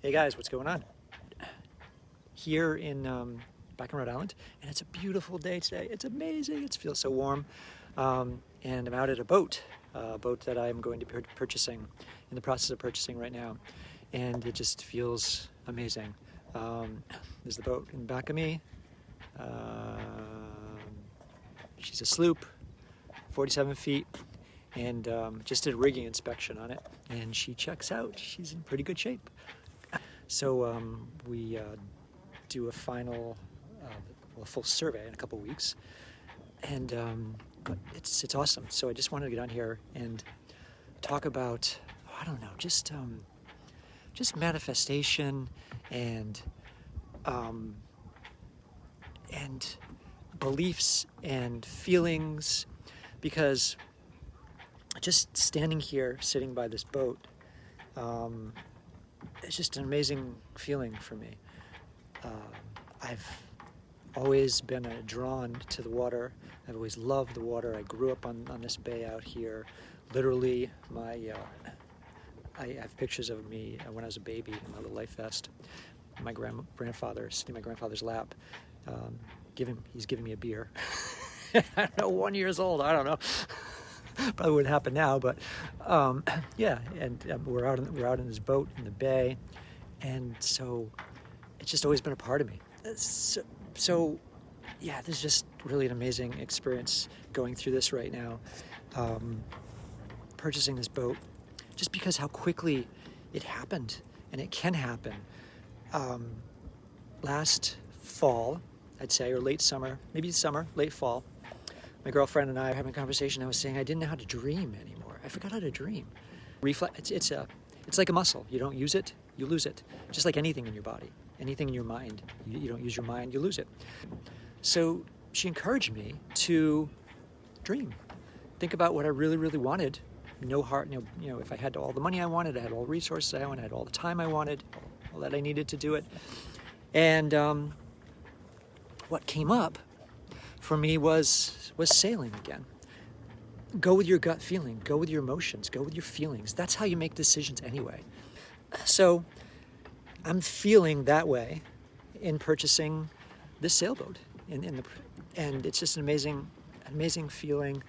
Hey guys, what's going on? Here in back in Rhode Island, and it's a beautiful day today. It's amazing. It feels so warm, and I'm out at a boat that I'm going to be purchasing, in the process of purchasing right now, and it just feels amazing. There's the boat in the back of me. She's a sloop, 47 feet, and just did a rigging inspection on it, and she checks out. She's in pretty good shape. So we do a final, a full survey in a couple weeks, and it's awesome. So I just wanted to get on here and talk about, I don't know, just manifestation and beliefs and feelings, because just standing here, sitting by this boat, it's just an amazing feeling for me. I've always been drawn to the water. I've always loved the water. I grew up on this bay out here. Literally, I have pictures of me when I was a baby in my little life vest. My grandfather sitting in my grandfather's lap. He's giving me a beer. I don't know, 1 year old. I don't know. Probably wouldn't happen now, but yeah. And we're out in this boat in the bay, and so it's just always been a part of me. So yeah, this is just really an amazing experience going through this right now, purchasing this boat, just because how quickly it happened, and it can happen. Last fall, I'd say, or late summer, maybe summer, late fall, my girlfriend and I were having a conversation. I was saying I didn't know how to dream anymore. I forgot how to dream. It's like a muscle. You don't use it, you lose it. Just like anything in your body, anything in your mind. You don't use your mind, you lose it. So she encouraged me to dream. Think about what I really, really wanted. No heart, if I had all the money I wanted, I had all the resources I wanted, I had all the time I wanted, all that I needed to do it. And what came up for me was sailing again. Go with your gut feeling, go with your emotions, go with your feelings. That's how you make decisions anyway. So I'm feeling that way in purchasing this sailboat, and it's just an amazing feeling.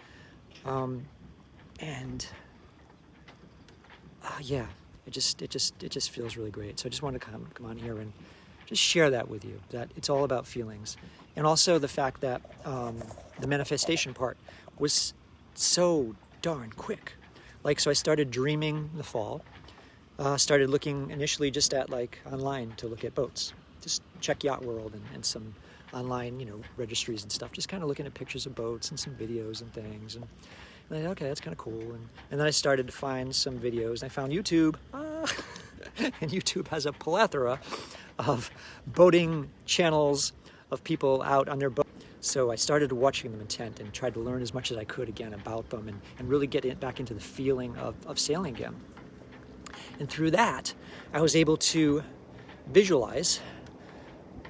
Yeah, it just feels really great. So I just wanted to come on here and just share that with you, that it's all about feelings. And also the fact that the manifestation part was so darn quick. So I started dreaming in the fall, started looking initially just at online to look at boats, just check Yachtworld and some online, registries and stuff, just kind of looking at pictures of boats and some videos and things. And then, okay, that's kind of cool. And then I started to find some videos, and I found YouTube. And YouTube has a plethora of boating channels of people out on their boat. So I started watching them intent and tried to learn as much as I could again about them and really get back into the feeling of sailing again. And through that, I was able to visualize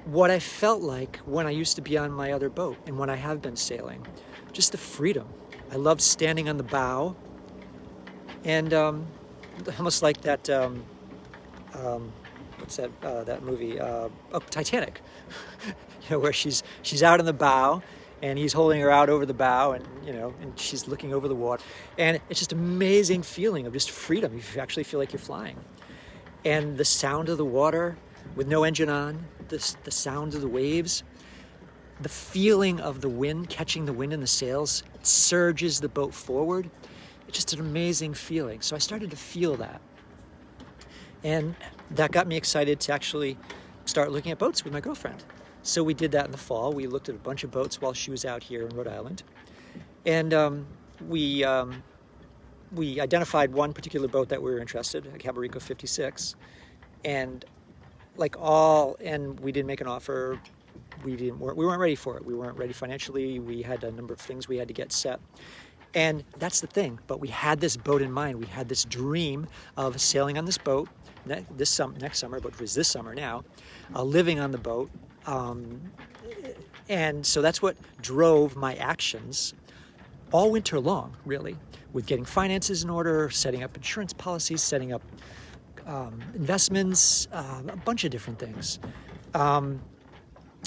what I felt like when I used to be on my other boat and when I have been sailing. Just the freedom. I loved standing on the bow, and almost like that, what's that movie? Titanic, where she's out on the bow, and he's holding her out over the bow, and and she's looking over the water, and it's just an amazing feeling of just freedom. You actually feel like you're flying, and the sound of the water with no engine on, the sound of the waves. The feeling of the wind, catching the wind in the sails, surges the boat forward. It's just an amazing feeling. So I started to feel that. And that got me excited to actually start looking at boats with my girlfriend. So we did that in the fall. We looked at a bunch of boats while she was out here in Rhode Island. And we identified one particular boat that we were interested in, a Cabarico 56. And we didn't make an offer. We weren't ready for it. We weren't ready financially. We had a number of things we had to get set. And that's the thing. But we had this boat in mind. We had this dream of sailing on this boat next summer, but it was this summer now, living on the boat. And so that's what drove my actions all winter long, really, with getting finances in order, setting up insurance policies, setting up investments, a bunch of different things.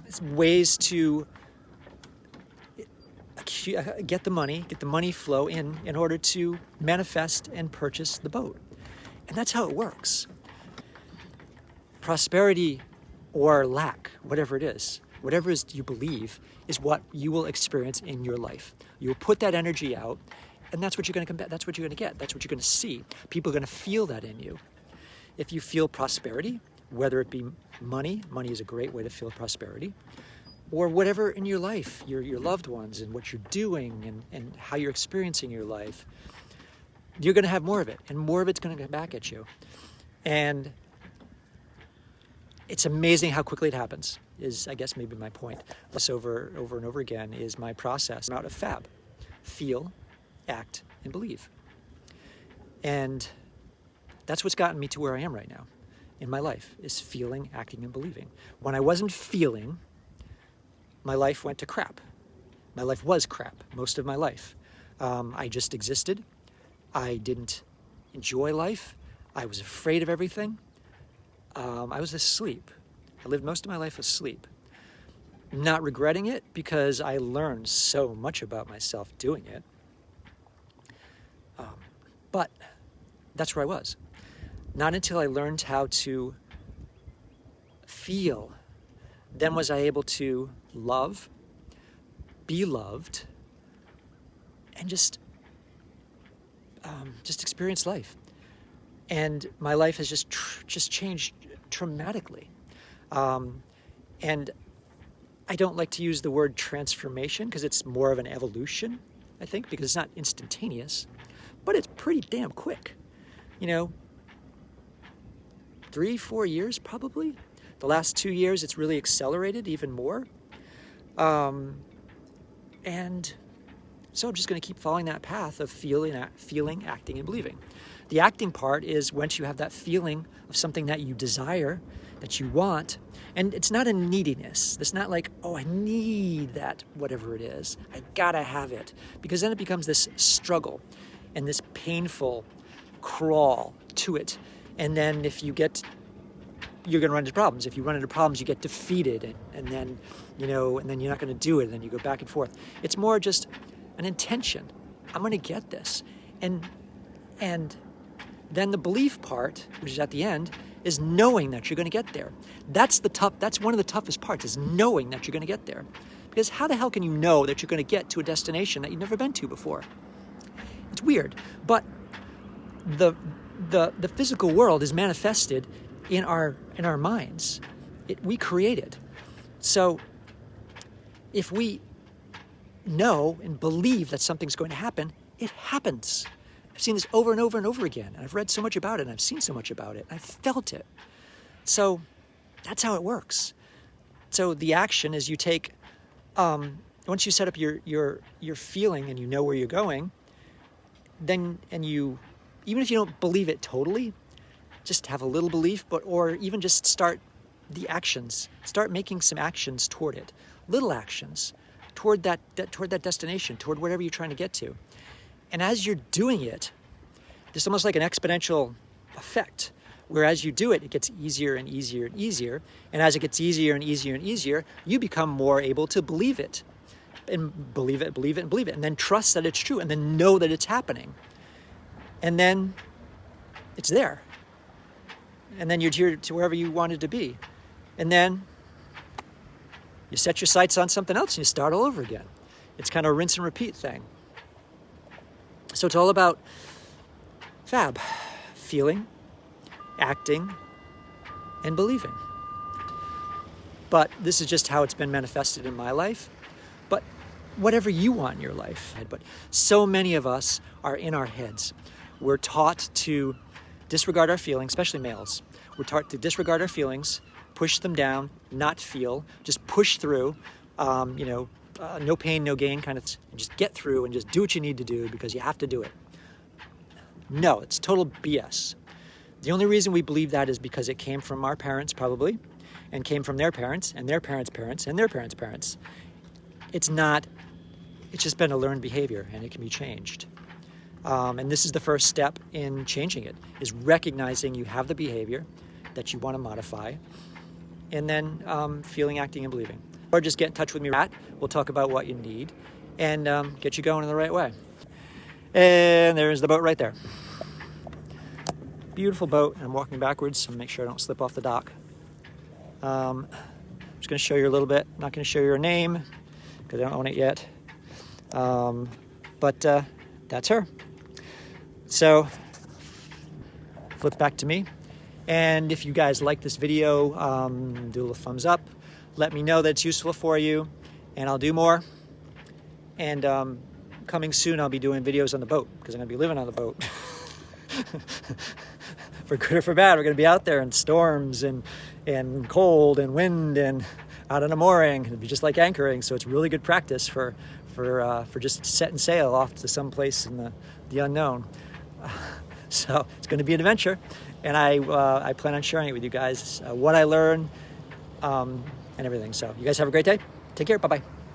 It's ways to get the money flow in order to manifest and purchase the boat. And that's how it works. Prosperity or lack, whatever it is you believe, is what you will experience in your life. You will put that energy out, and that's what you're going to combat. That's what you're going to get. That's what you're going to see. People are going to feel that in you. If you feel prosperity, whether it be money is a great way to feel prosperity, or whatever in your life, your loved ones and what you're doing and how you're experiencing your life, you're going to have more of it, and more of it's going to come back at you. And it's amazing how quickly it happens, is I guess maybe my point. This over and over again is my process out of FAB. Feel, act, and believe. And that's what's gotten me to where I am right now in my life, is feeling, acting, and believing. When I wasn't feeling, my life went to crap. My life was crap most of my life. I just existed. I didn't enjoy life. I was afraid of everything. I was asleep. I lived most of my life asleep. Not regretting it, because I learned so much about myself doing it. But that's where I was. Not until I learned how to feel, then was I able to love, be loved, and just experience life. And my life has just changed dramatically. And I don't like to use the word transformation, because it's more of an evolution, I think, because it's not instantaneous, but it's pretty damn quick. 3-4 years probably. The last 2 years, it's really accelerated even more. And so I'm just going to keep following that path of feeling, acting, and believing. The acting part is once you have that feeling of something that you desire, that you want, and it's not a neediness. It's not like, oh, I need that, whatever it is. I gotta have it. Because then it becomes this struggle and this painful crawl to it. And then you're going to run into problems. If you run into problems, you get defeated, and then you're not going to do it, and then you go back and forth. It's more just an intention. I'm going to get this. And then the belief part, which is at the end, is knowing that you're going to get there. That's one of the toughest parts, is knowing that you're going to get there. Because how the hell can you know that you're going to get to a destination that you've never been to before? It's weird. But the physical world is manifested in our minds. We create it. So if we know and believe that something's going to happen, it happens. I've seen this over and over and over again, and I've read so much about it, and I've seen so much about it, and I've felt it. So that's how it works. So the action is you take, once you set up your feeling and you know where you're going, then, even if you don't believe it totally, just have a little belief, or even just start the actions. Start making some actions toward it. Little actions toward that destination, toward whatever you're trying to get to. And as you're doing it, there's almost like an exponential effect, where as you do it, it gets easier and easier and easier. And as it gets easier and easier and easier, you become more able to believe it. And believe it, and then trust that it's true, and then know that it's happening. And then it's there. And then you're here to wherever you wanted to be. And then you set your sights on something else and you start all over again. It's kind of a rinse and repeat thing. So it's all about FAB, feeling, acting, and believing. But this is just how it's been manifested in my life. But whatever you want in your life. But so many of us are in our heads. We're taught to disregard our feelings, especially males. We're taught to disregard our feelings, push them down, not feel, just push through, no pain, no gain kind of, just get through and just do what you need to do because you have to do it. No, it's total BS. The only reason we believe that is because it came from our parents probably, and came from their parents, and their parents' parents, and their parents' parents. It's just been a learned behavior, and it can be changed. And this is the first step in changing it, is recognizing you have the behavior that you want to modify, and then feeling, acting, and believing. Or just get in touch with me. We'll talk about what you need and get you going in the right way. And there's the boat right there. Beautiful boat. I'm walking backwards so make sure I don't slip off the dock. I'm just going to show you a little bit. I'm not going to show you her name because I don't own it yet. But that's her. So flip back to me. And if you guys like this video, do a little thumbs up. Let me know that it's useful for you, and I'll do more. And coming soon, I'll be doing videos on the boat because I'm going to be living on the boat. For good or for bad, we're going to be out there in storms and cold and wind and out on a mooring. It'll be just like anchoring, so it's really good practice for just setting sail off to some place in the unknown. So it's going to be an adventure, and I plan on sharing it with you guys, what I learned and everything. So you guys have a great day. Take care. Bye-bye.